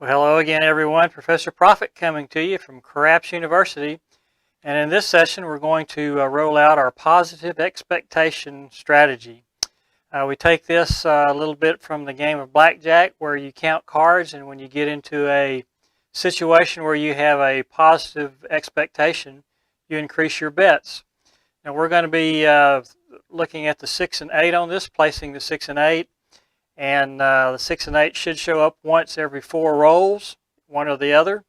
Well, hello again, everyone. Professor Profit coming to you from CrapsUniversity. And in this session, we're going to roll out our positive expectation strategy. We take this a little bit from the game of blackjack, where you count cards, and when you get into a situation where you have a positive expectation, you increase your bets. Now, we're going to be looking at the 6 and 8 on this, placing the 6 and 8. And the 6 and 8 should show up once every 4 rolls, one or the other.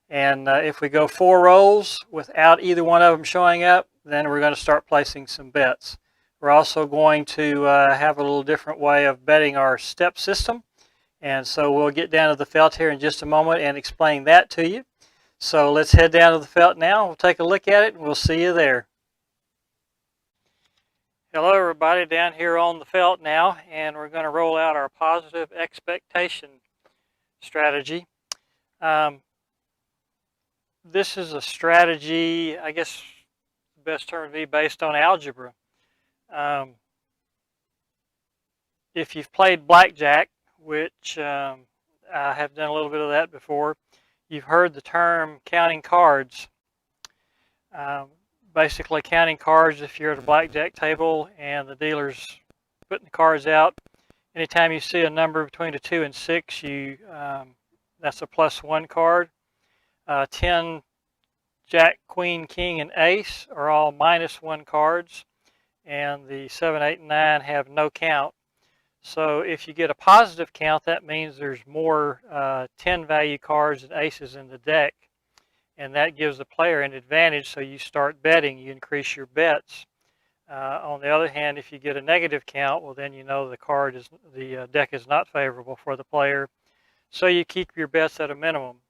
And if we go 4 rolls without either one of them showing up, then we're going to start placing some bets. We're also going to have a little different way of betting our step system. And so we'll get down to the felt here in just a moment and explain that to you. So let's head down to the felt now. We'll take a look at it and we'll see you there. Hello everybody, down here on the felt now, and we're going to roll out our positive expectation strategy. This is a strategy, I guess the best term would be based on algebra. If you've played blackjack, which I have done a little bit of that before, you've heard the term counting cards. Basically counting cards if you're at a blackjack table and the dealer's putting the cards out. Anytime you see a number between a 2 and 6, that's a +1 card. 10, Jack, Queen, King, and Ace are all -1 cards, and the 7, 8, and 9 have no count. So if you get a positive count, that means there's more 10 value cards and aces in the deck. And that gives the player an advantage, so you start betting, you increase your bets. On the other hand, if you get a negative count, well then you know the deck is not favorable for the player, so you keep your bets at a minimum.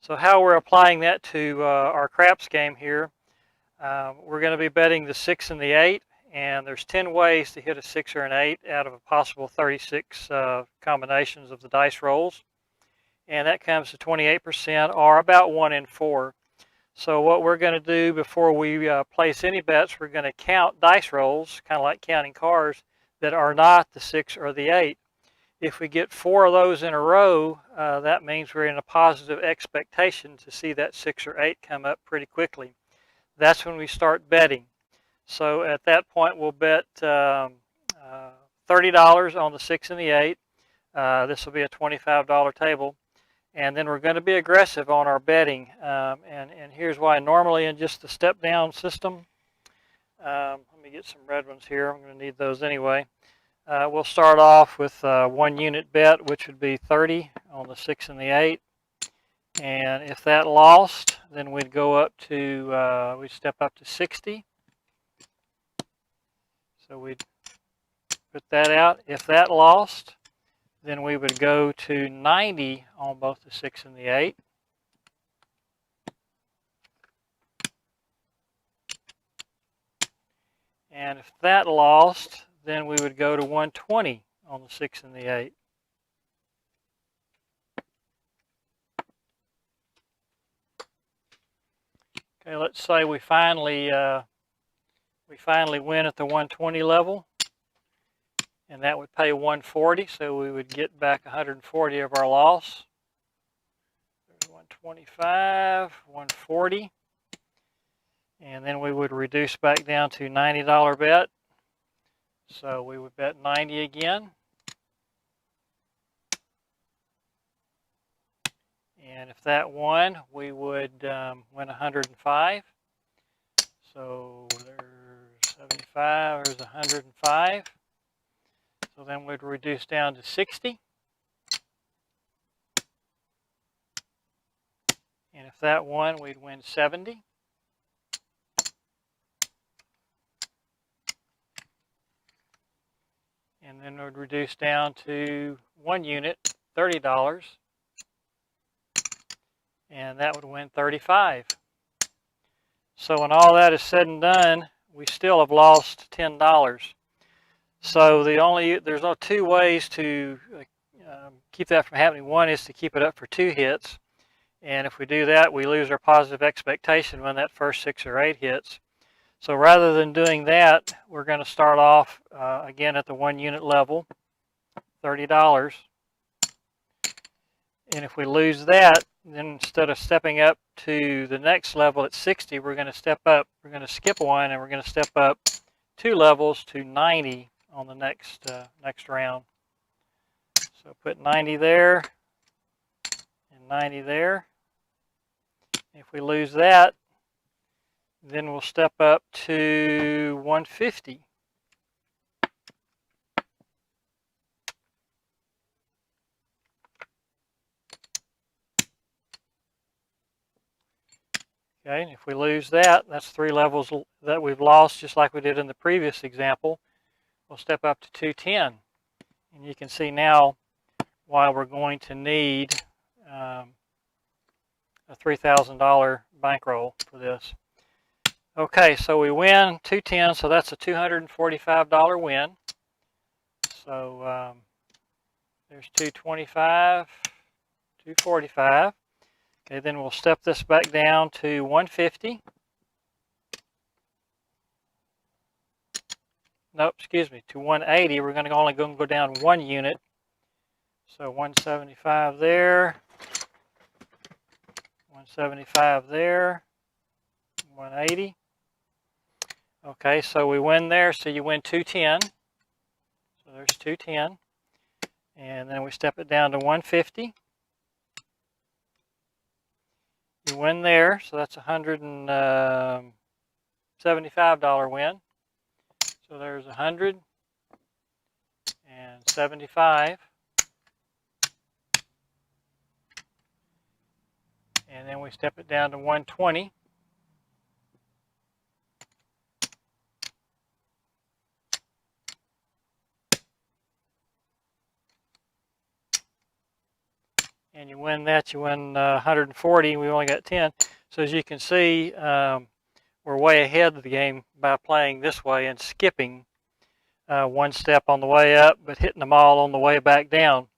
So how we're applying that to our craps game here, we're going to be betting the 6 and the 8, and there's 10 ways to hit a 6 or an 8 out of a possible 36 combinations of the dice rolls. And that comes to 28%, or about 1 in 4. So what we're going to do before we place any bets, we're going to count dice rolls, kind of like counting cards, that are not the 6 or the 8. If we get 4 of those in a row, that means we're in a positive expectation to see that 6 or 8 come up pretty quickly. That's when we start betting. So at that point, we'll bet $30 on the 6 and the 8. This will be a $25 table. And then we're going to be aggressive on our betting. And here's why. Normally in just the step down system, let me get some red ones here. I'm going to need those anyway. We'll start off with 1 unit bet, which would be 30 on the 6 and the 8. And if that lost, then we'd go up to, we'd step up to 60. So we'd put that out. If that lost, then we would go to 90 on both the 6 and the 8. And if that lost, then we would go to 120 on the 6 and the 8. Okay, let's say we finally win at the 120 level. And that would pay 140, so we would get back 140 of our loss. There's 125, 140. And then we would reduce back down to $90 bet. So we would bet 90 again. And if that won, we would win 105. So there's 75, there's 105. So then we'd reduce down to 60. And if that won, we'd win 70. And then we'd reduce down to 1 unit, $30. And that would win 35. So when all that is said and done, we still have lost $10. So there's no 2 ways to keep that from happening. One is to keep it up for 2 hits. And if we do that, we lose our positive expectation when that first 6 or 8 hits. So rather than doing that, we're going to start off again at the 1 unit level, $30. And if we lose that, then instead of stepping up to the next level at 60, we're going to step up. We're going to skip one, and we're going to step up 2 levels to 90 on the next round. So put 90 there and 90 there. If we lose that, then we'll step up to 150. Okay, and if we lose that, that's 3 levels that we've lost, just like we did in the previous example. We'll step up to 210. And you can see now why we're going to need a $3,000 bankroll for this. Okay, so we win 210, so that's a $245 win. So there's 225, 245. Okay, then we'll step this back down to 150. Nope, excuse me, to 180. We're going to only go down 1 unit. So 175 there, 175 there, 180. Okay, so we win there, so you win 210. So there's 210. And then we step it down to 150. You win there, so that's a $175 win. So there's 175. And then we step it down to 120. And you win that, you win 140, we only got 10. So as you can see, we're way ahead of the game by playing this way and skipping 1 step on the way up, but hitting them all on the way back down.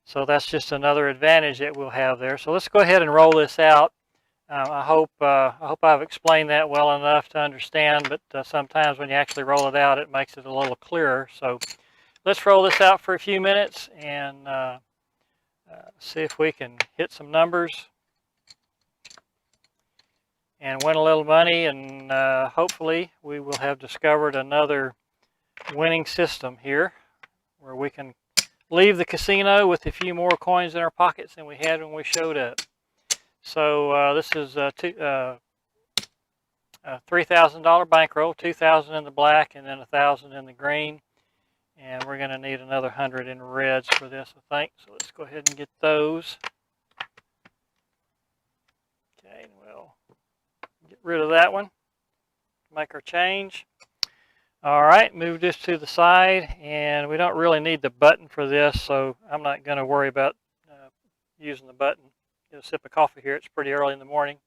So that's just another advantage that we'll have there. So let's go ahead and roll this out. I hope I've explained that well enough to understand, but sometimes when you actually roll it out, it makes it a little clearer. So let's roll this out for a few minutes and see if we can hit some numbers and win a little money, and hopefully we will have discovered another winning system here where we can leave the casino with a few more coins in our pockets than we had when we showed up. So this is a $3,000 bankroll, 2,000 in the black and then 1,000 in the green. And we're going to need another 100 in reds for this, I think. So let's go ahead and get those. Okay, and we'll get rid of that one. Make our change. All right, move this to the side. And we don't really need the button for this, so I'm not going to worry about using the button. Get a sip of coffee here. It's pretty early in the morning.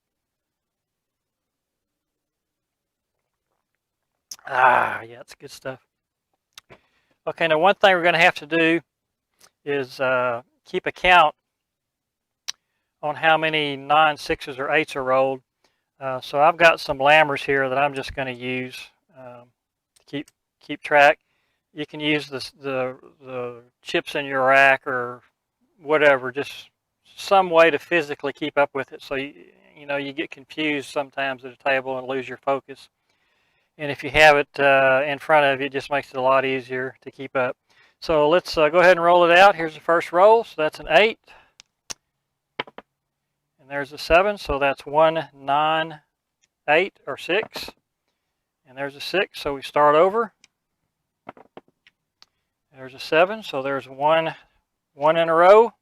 Ah, yeah, it's good stuff. Okay, now one thing we're going to have to do is keep a count on how many 9s, 6s, or 8s are rolled. So I've got some lammers here that I'm just going to use to keep track. You can use the chips in your rack or whatever, just some way to physically keep up with it, so you know you get confused sometimes at a table and lose your focus. And if you have it in front of you, it just makes it a lot easier to keep up. So let's go ahead and roll it out. Here's the first roll. So that's an 8. And there's a 7. So that's 1, 9, 8, or 6. And there's a 6. So we start over. There's a 7. So there's one in a row.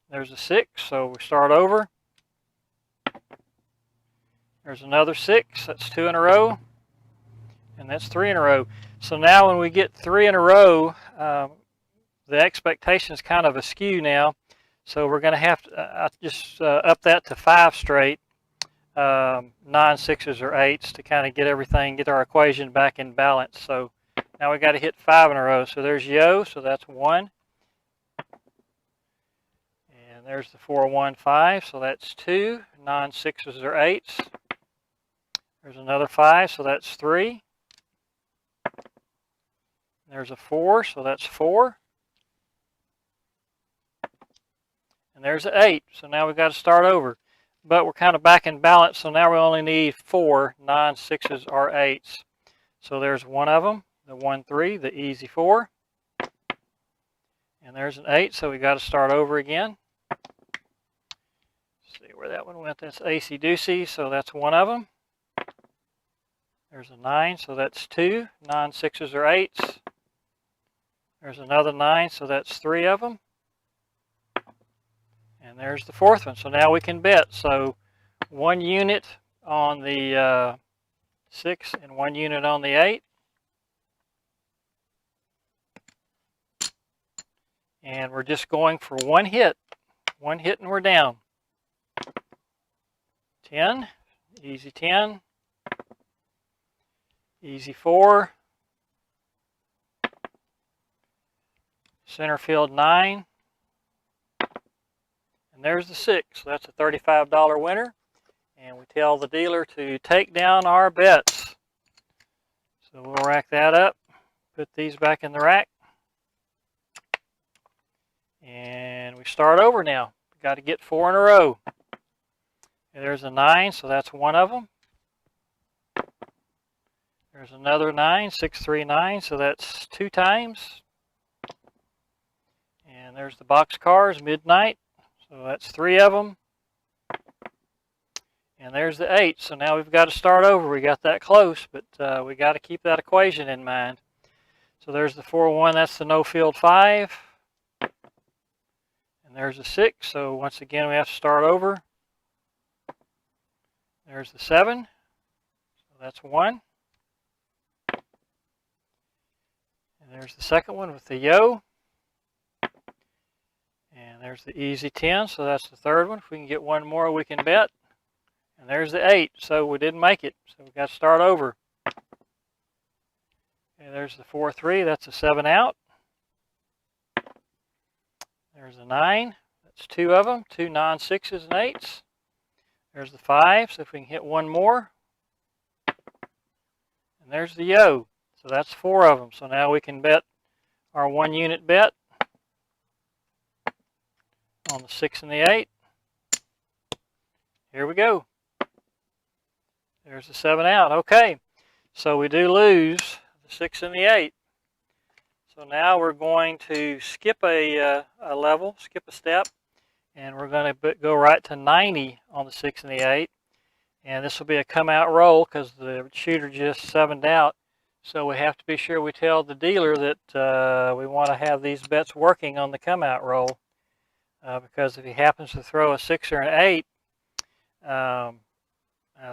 There's a 6. So we start over. There's another 6, that's 2 in a row, and that's 3 in a row. So now when we get 3 in a row, the expectation is kind of askew now. So we're going to have to just up that to 5 straight, 9, 6s, or 8s to kind of get our equation back in balance. So now we got to hit 5 in a row. So there's yo, so that's 1. And there's the 4, 1, 5, so that's 2, 9, 6s, or 8s. There's another 5, so that's 3. There's a 4, so that's 4. And there's an 8. So now we've got to start over. But we're kind of back in balance, so now we only need 4 9-6s or 8s. So there's one of them, the 1-3, the easy 4. And there's an 8, so we got to start over again. See where that one went. That's AC Deucey, so that's one of them. There's a 9, so that's 2 9-6s or 8s. There's another 9, so that's 3 of them. And there's the fourth one. So now we can bet. So 1 unit on the 6 and 1 unit on the 8. And we're just going for one hit. One hit and we're down. 10, easy 10, easy 4, center field 9, and there's the 6. So that's a $35 winner. And we tell the dealer to take down our bets. So we'll rack that up, put these back in the rack, and we start over now. We've got to get 4 in a row. And there's a 9, so that's one of them. There's another 9, 6, 3, 9, so that's 2 times. And there's the box cars, midnight, so that's 3 of them. And there's the 8, so now we've got to start over. We got that close, but we got to keep that equation in mind. So there's the 4-1, that's the no field 5. And there's the 6, so once again we have to start over. There's the 7, so that's 1. And there's the second one with the yo. And there's the easy 10, so that's the third one. If we can get one more, we can bet. And there's the 8, so we didn't make it, so we got to start over. And there's the 4-3, that's a 7 out. There's the 9, that's 2 of them, 2 9-6s and 8s. There's the 5, so if we can hit one more. And there's the yo, so that's 4 of them. So now we can bet our 1 unit bet on the 6 and the 8. Here we go. There's the 7 out. Okay, so we do lose the 6 and the 8. So now we're going to skip a level, skip a step, and we're going to go right to 90 on the 6 and the 8. And this will be a come out roll because the shooter just 7'd out. So we have to be sure we tell the dealer that we want to have these bets working on the come out roll. Because if he happens to throw a 6 or an 8,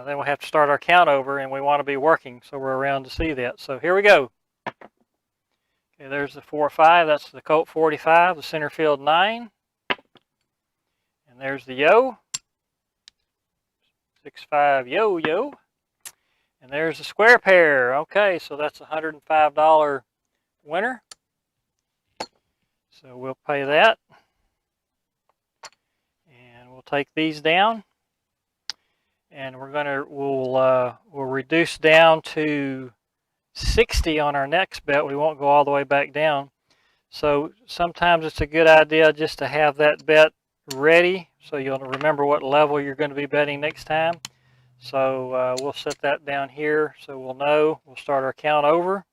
then we'll have to start our count over, and we want to be working, so we're around to see that. So here we go. Okay, there's the 4-5. That's the Colt 45, the center field 9. And there's the yo. 6-5 yo yo. And there's the square pair. Okay, so that's a $105 winner. So we'll pay that. And we'll take these down. And we'll reduce down to 60 on our next bet. We won't go all the way back down. So sometimes it's a good idea just to have that bet ready so you'll remember what level you're going to be betting next time. So we'll set that down here so we'll know. We'll start our count over.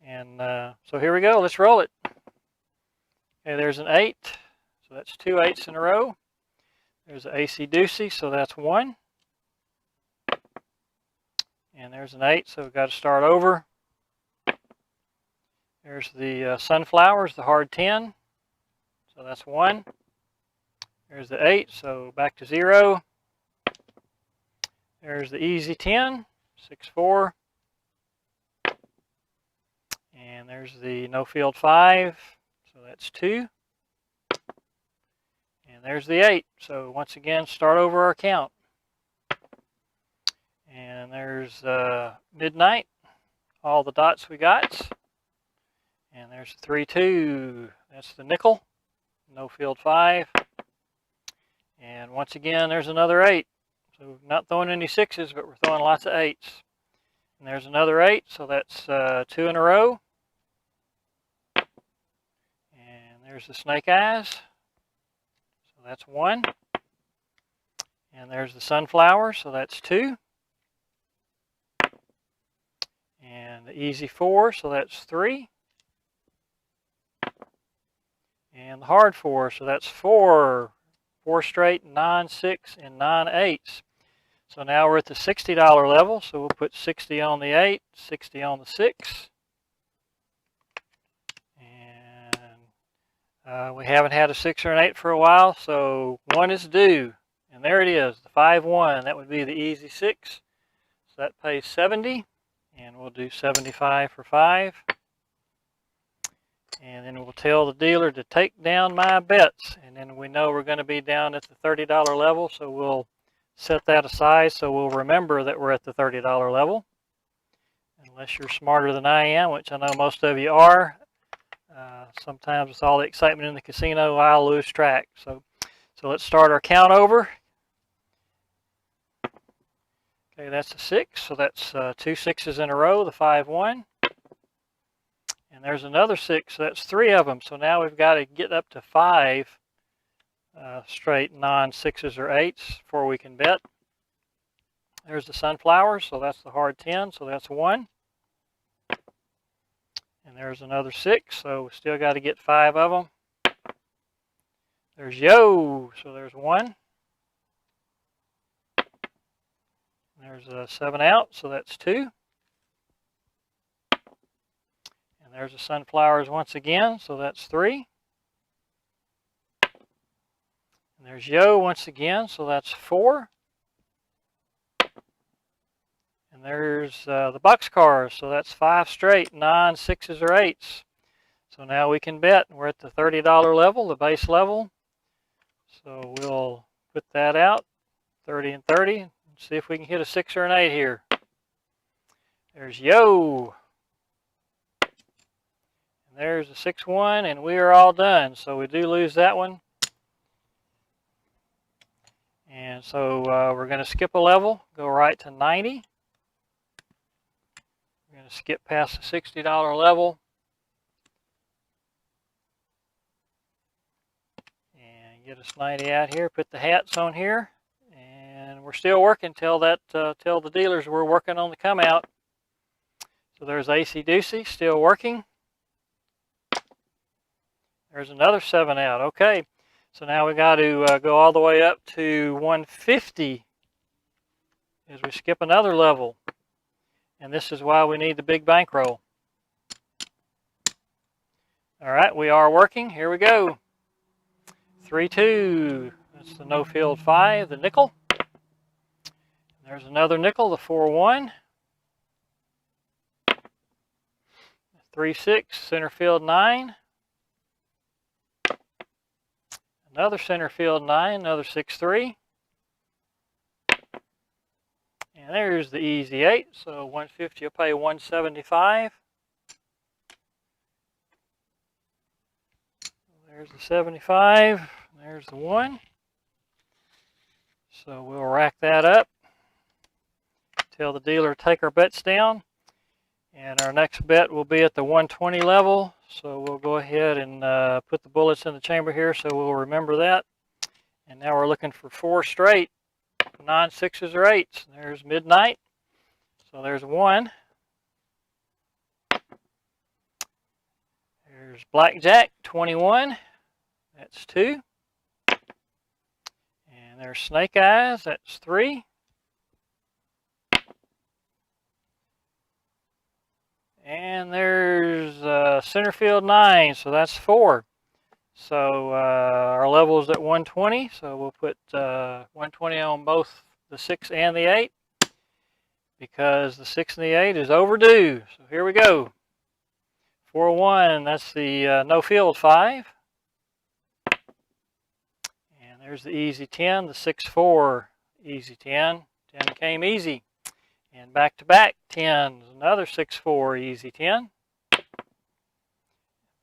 And so here we go. Let's roll it. Okay, there's an 8. So that's 2 8s in a row. There's an AC Deucey, so that's 1. And there's an 8, so we've got to start over. There's the sunflowers, the hard 10. So that's 1. There's the 8, so back to 0. There's the easy 10, 6-4. And there's the no field 5, so that's 2. And there's the 8. So once again, start over our count. And there's midnight, all the dots we got. And there's the 3-2. That's the nickel, no field 5. And once again, there's another 8. So we're not throwing any 6s, but we're throwing lots of 8s. And there's another 8, so that's 2 in a row. And there's the snake eyes. that's 1. And there's the sunflower, so that's 2. And the easy 4, so that's 3. And the hard 4, so that's 4. 4 straight, 9 6, and 9 8s. So now we're at the $60 level, so we'll put 60 on the 8, 60 on the 6. And we haven't had a 6 or an 8 for a while, so 1 is due. And there it is, the 5-1. That would be the easy 6. So that pays 70. And we'll do 75 for 5. And then we'll tell the dealer to take down my bets. And then we know we're going to be down at the $30 level, so we'll set that aside so we'll remember that we're at the $30 level. Unless you're smarter than I am, which I know most of you are. Sometimes with all the excitement in the casino, I'll lose track. So let's start our count over. Okay, that's a 6, so that's 2 6s in a row, the 5-1. And there's another 6, so that's 3 of them. So now we've got to get up to 5 straight non-6s or 8s before we can bet. There's the sunflower, so that's the hard 10, so that's 1. And there's another 6, so we still got to get 5 of them. There's yo, so there's 1. There's a 7 out, so that's 2. And there's the sunflowers once again, so that's 3. And there's yo once again, so that's 4. And there's the boxcars, so that's 5 straight, 9 6s or 8s. So now we can bet. We're at the $30 level, the base level. So we'll put that out, 30 and 30. See if we can hit a 6 or an 8 here. There's yo. And there's the 6-1, and we are all done. So we do lose that one. And so we're going to skip a level, go right to 90. We're going to skip past the $60 level. And get us 90 out here, put the hats on here. And we're still working till the dealers we're working on the come out. So there's AC Doocy still working. There's another 7 out. Okay, so now we got to go all the way up to 150 as we skip another level. And this is why we need the big bankroll. All right, we are working. Here we go. 3-2. That's the no field 5, the nickel. There's another nickel, the 4-1. 3-6, center field 9. Another center field 9, another 6-3. And there's the easy 8, so 150 will pay 175. There's the 75, there's the 1. So we'll rack that up. Tell the dealer to take our bets down. And our next bet will be at the 120 level. So we'll go ahead and put the bullets in the chamber here so we'll remember that. And now we're looking for 4 straight, 9 6s or 8s. There's midnight. So there's 1. There's blackjack, 21. That's 2. And there's snake eyes, that's 3. And there's center field 9, so that's 4. So our level is at 120, so we'll put 120 on both the 6 and the 8 because the 6 and the 8 is overdue. So here we go. 4-1, that's the no field 5. And there's the easy 10, the 6-4 easy 10. 10 came easy. And back to back 10, another 6-4 easy 10.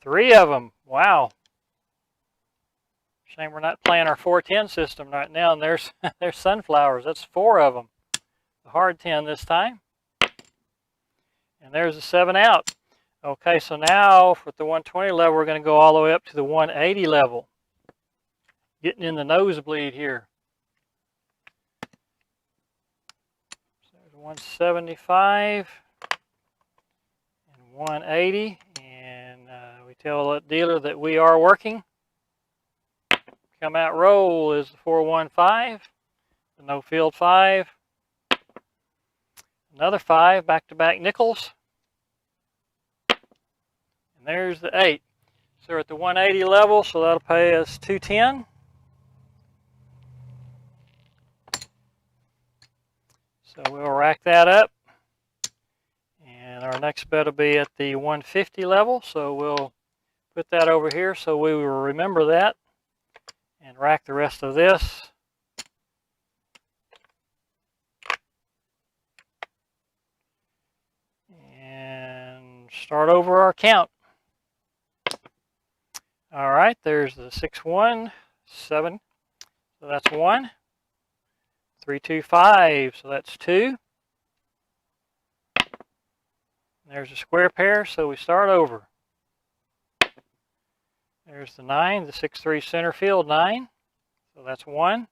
3 of them. Wow. Shame we're not playing our 4-10 system right now. And there's sunflowers. That's 4 of them. The hard 10 this time. And there's the 7 out. Okay, so now for the 120 level, we're going to go all the way up to the 180 level. getting in the nosebleed here. So there's 175 and 180, and we tell the dealer that we are working. Come out roll is the 415, the no field 5, another 5 back-to-back nickels, and there's the 8. So we're at the 180 level, so that'll pay us 210. So we'll rack that up, and our next bet will be at the 150 level, so we'll put that over here so we will remember that, and rack the rest of this. And start over our count. All right, there's the 617, so that's 1. 325, so that's 2. There's a square pair, so we start over. There's the 9, the 6-3 center field 9, so that's 1.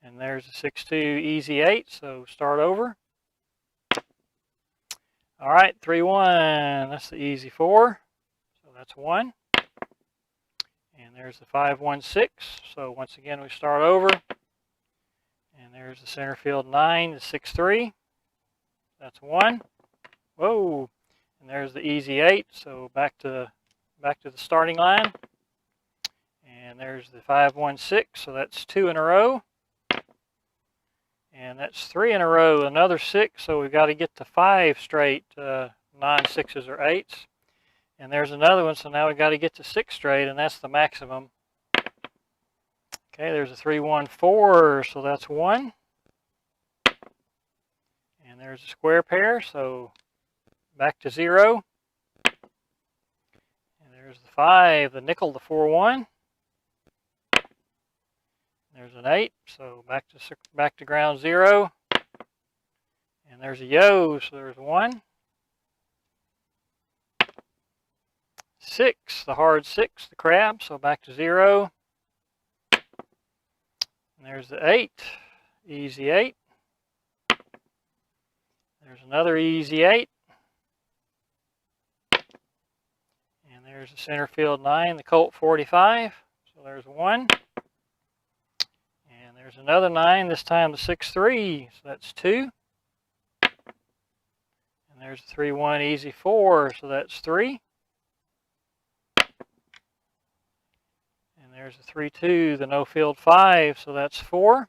And there's the 6-2 easy 8, so start over. All right, 3-1, that's the easy 4, so that's 1. And there's the 5-1-6, so once again we start over. And there's the center field 9, the 6-3, that's 1. Whoa, and there's the easy 8, so back to the starting line. And there's the 5-1-6, so that's 2 in a row. And that's 3 in a row, another 6, so we've got to get to 5 straight, 9 6s or 8s. And there's another one, so now we've got to get to 6 straight, and that's the maximum. Okay, there's a 3-1-4, so that's 1. And there's a square pair, so back to 0. And there's the 5, the nickel, the 4-1. There's an 8, so back to ground 0. And there's a yo, so there's 1. 6, the hard 6, the crab, so back to 0. And there's the 8, easy 8. There's another easy 8. And there's the center field 9, the Colt 45, so there's 1. And there's another 9, this time the 6-3, so that's 2. And there's the 3-1 easy 4, so that's 3. And there's the 3-2, the no field 5, so that's 4.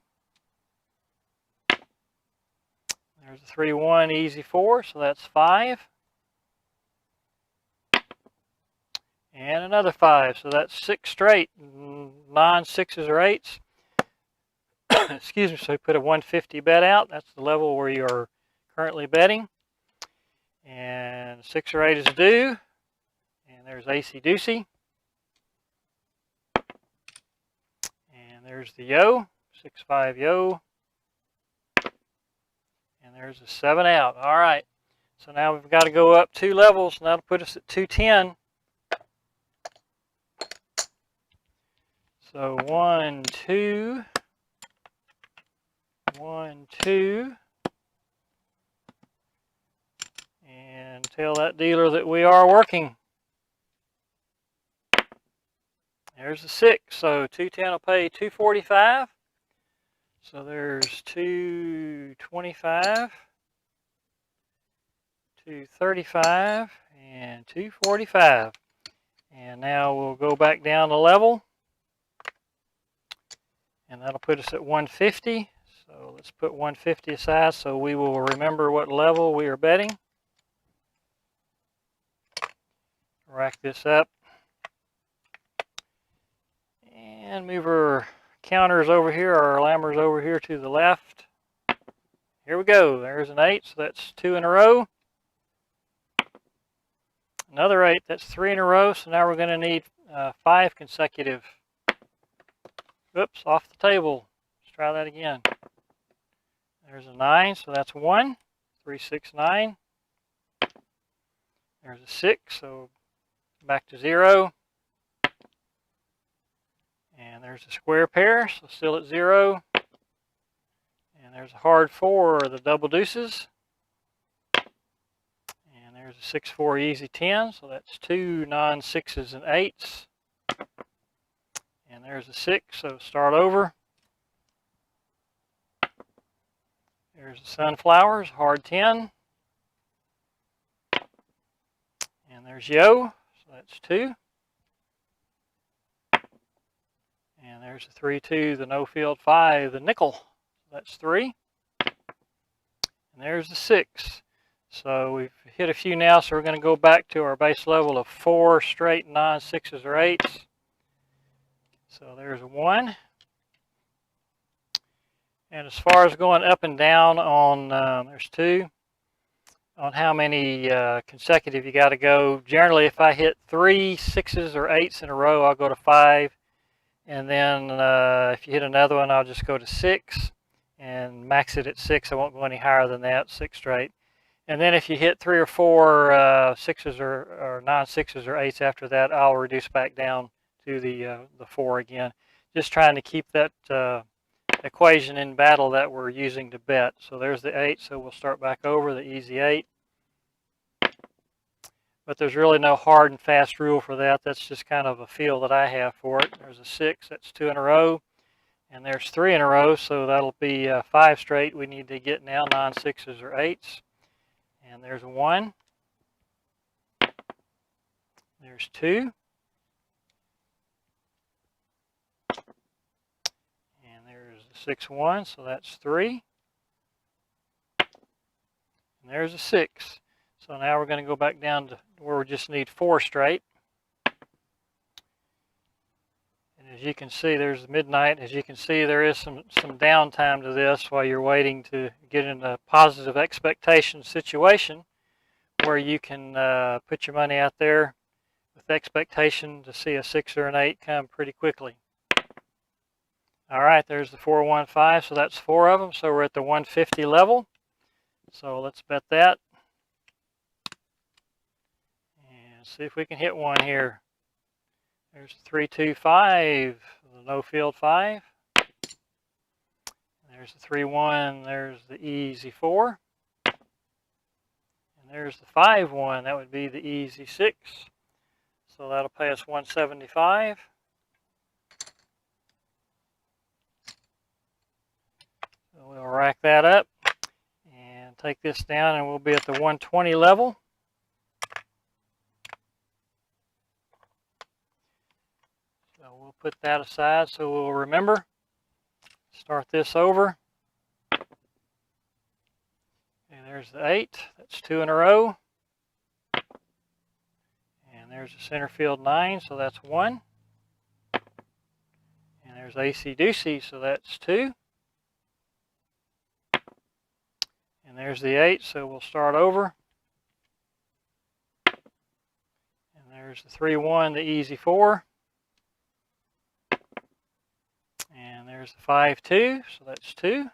There's the 3-1 easy 4, so that's 5. And another 5, so that's 6 straight, 9 6s or 8s. Excuse me, so we put a 150 bet out. That's the level where you are currently betting. And 6 or 8 is due. And there's AC Doocy. And there's the yo, 6-5 yo. And there's a 7 out. All right. So now we've got to go up 2 levels, and that'll put us at 210. So 1, 2. 1, 2. And tell that dealer that we are working. There's a 6, so 210 will pay 245. So there's 225, 235, and 245. And now we'll go back down the level. And that'll put us at 150. So let's put 150 aside so we will remember what level we are betting. Rack this up. And move our counters over here, our lammers over here to the left. Here we go. There's an 8, so that's 2 in a row. Another 8, that's 3 in a row. So now we're going to need 5 consecutive. Oops, off the table. Let's try that again. There's a 9, so that's 1. 3, 6, 9. There's a 6, so back to 0. And there's there's a square pair, so still at 0. And there's a hard 4, or the double deuces. And there's a 6-4 easy 10, so that's 2 non-6s and 8s. And there's a 6, so start over. There's the sunflowers, hard 10. And there's yo, so that's 2. And there's the 3-2, the no field 5, the nickel, so that's 3. And there's the 6. So we've hit a few now, so we're going to go back to our base level of 4 straight non-6s or 8s. So there's a 1. And as far as going up and down on, there's 2, on how many consecutive you got to go. Generally, if I hit 3 6s or 8s in a row, I'll go to 5. And then if you hit another one, I'll just go to 6 and max it at 6. I won't go any higher than that, 6 straight. And then if you hit 3 or 4 6s or non-6s or 8s after that, I'll reduce back down to the 4 again. Just trying to keep that equation in battle that we're using to bet. So there's the 8, so we'll start back over, the easy 8. But there's really no hard and fast rule for that. That's just kind of a feel that I have for it. There's a 6, that's 2 in a row. And there's 3 in a row, so that'll be 5 straight we need to get now, non-6s or 8s. And there's a 1. There's 2. And there's the 6-1, so that's 3. And there's a 6. So now we're going to go back down to where we just need 4 straight. And as you can see, there's midnight. As you can see, there is some downtime to this while you're waiting to get in a positive expectation situation where you can put your money out there with expectation to see a 6 or an 8 come pretty quickly. All right, there's the 4, 1, 5, so that's 4 of them. So we're at the 150 level. So let's bet that. And see if we can hit one here. There's the 3, 2, 5, the no field 5. There's the 3, 1, there's the easy 4. And there's the 5, 1, that would be the easy 6. So that'll pay us 175. So we'll rack that up and take this down, and we'll be at the 120 level. So we'll put that aside so we'll remember. Start this over. Okay, there's the 8. That's 2 in a row. And there's the center field 9, so that's 1. And there's AC Deucey, so that's 2. And there's the 8, so we'll start over. And there's the 3, 1, the easy 4. And there's the 5, 2, so that's 2.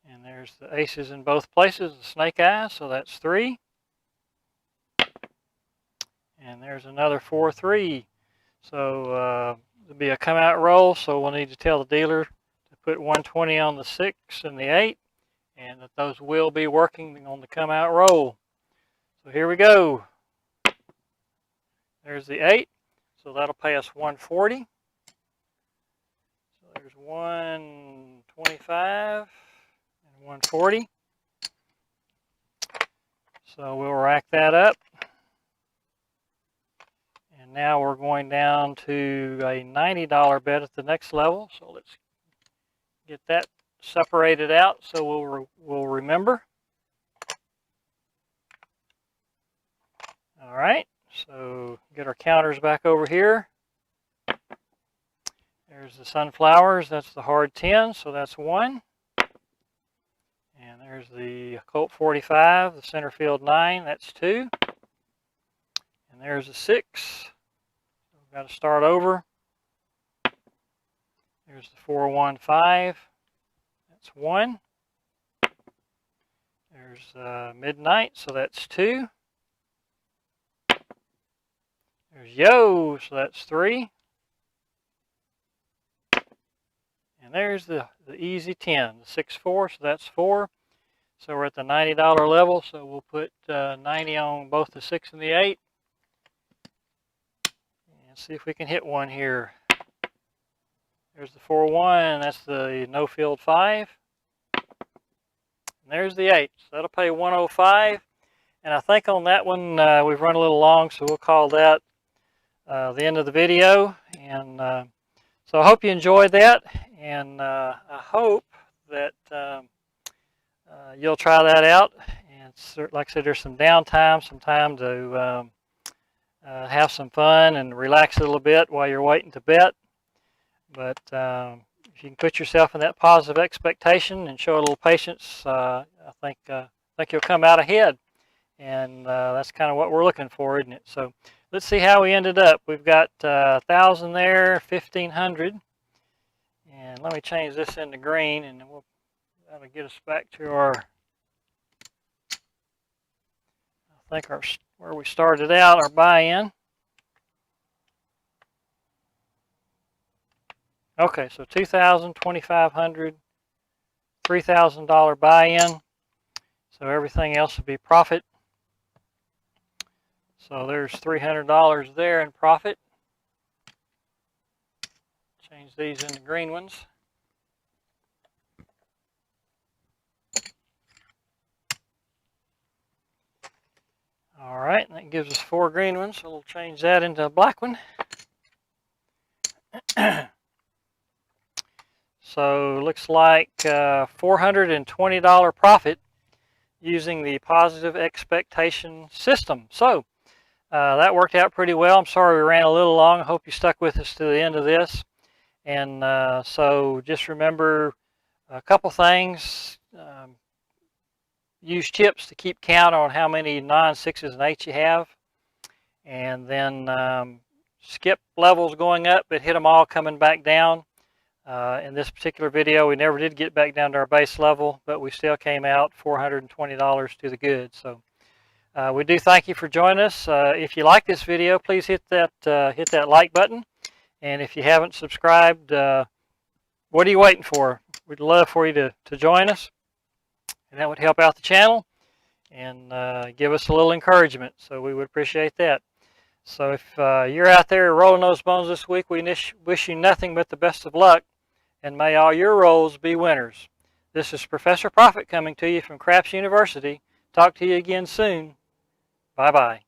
And there's the aces in both places, the snake eyes, so that's 3. And there's another 4, 3. So there'll be a come out roll, so we'll need to tell the dealer to put 120 on the 6 and the 8, and that those will be working on the come out roll. So here we go. There's the 8, so that'll pay us 140. So there's 125 and 140. So we'll rack that up. And now we're going down to a $90 bet at the next level. So let's get that separated out so we'll remember. All right, so get our counters back over here. There's the sunflowers, that's the hard 10, so that's 1. And there's the Colt 45, the center field 9, that's 2. And there's a 6. We've got to start over. There's the 4, 1, 5, that's 1. There's midnight, so that's 2. There's yo, so that's 3. And there's the easy 10, the 6-4, so that's 4. So we're at the $90 level, so we'll put 90 on both the 6 and the 8. And see if we can hit one here. There's the 4-1, that's the no field 5. And there's the 8, so that'll pay 105. And I think on that one we've run a little long, so we'll call that the end of the video. And so I hope you enjoyed that, and I hope that you'll try that out. And like I said, there's some downtime, some time to have some fun and relax a little bit while you're waiting to bet. But if you can put yourself in that positive expectation and show a little patience, I think you'll come out ahead. And that's kind of what we're looking for, isn't it? So let's see how we ended up. We've got 1,000 there, 1,500. And let me change this into green, and that'll get us back to our, I think where we started out, our buy-in. Okay, so 2,000, 2,500, $3,000 buy-in. So everything else will be profit. So there's $300 there in profit. Change these into green ones. All right, and that gives us 4 green ones, so we'll change that into a black one. So looks like $420 profit using the positive expectation system. So that worked out pretty well. I'm sorry we ran a little long. I hope you stuck with us to the end of this. And so just remember a couple things. Use chips to keep count on how many non-6s and 8s you have. And then skip levels going up, but hit them all coming back down. In this particular video, we never did get back down to our base level, but we still came out $420 to the good. So we do thank you for joining us. If you like this video, please hit that like button. And if you haven't subscribed, what are you waiting for? We'd love for you to join us. And that would help out the channel and give us a little encouragement. So we would appreciate that. So if you're out there rolling those bones this week, we wish you nothing but the best of luck. And may all your rolls be winners. This is Professor Profit coming to you from Craps University. Talk to you again soon. Bye-bye.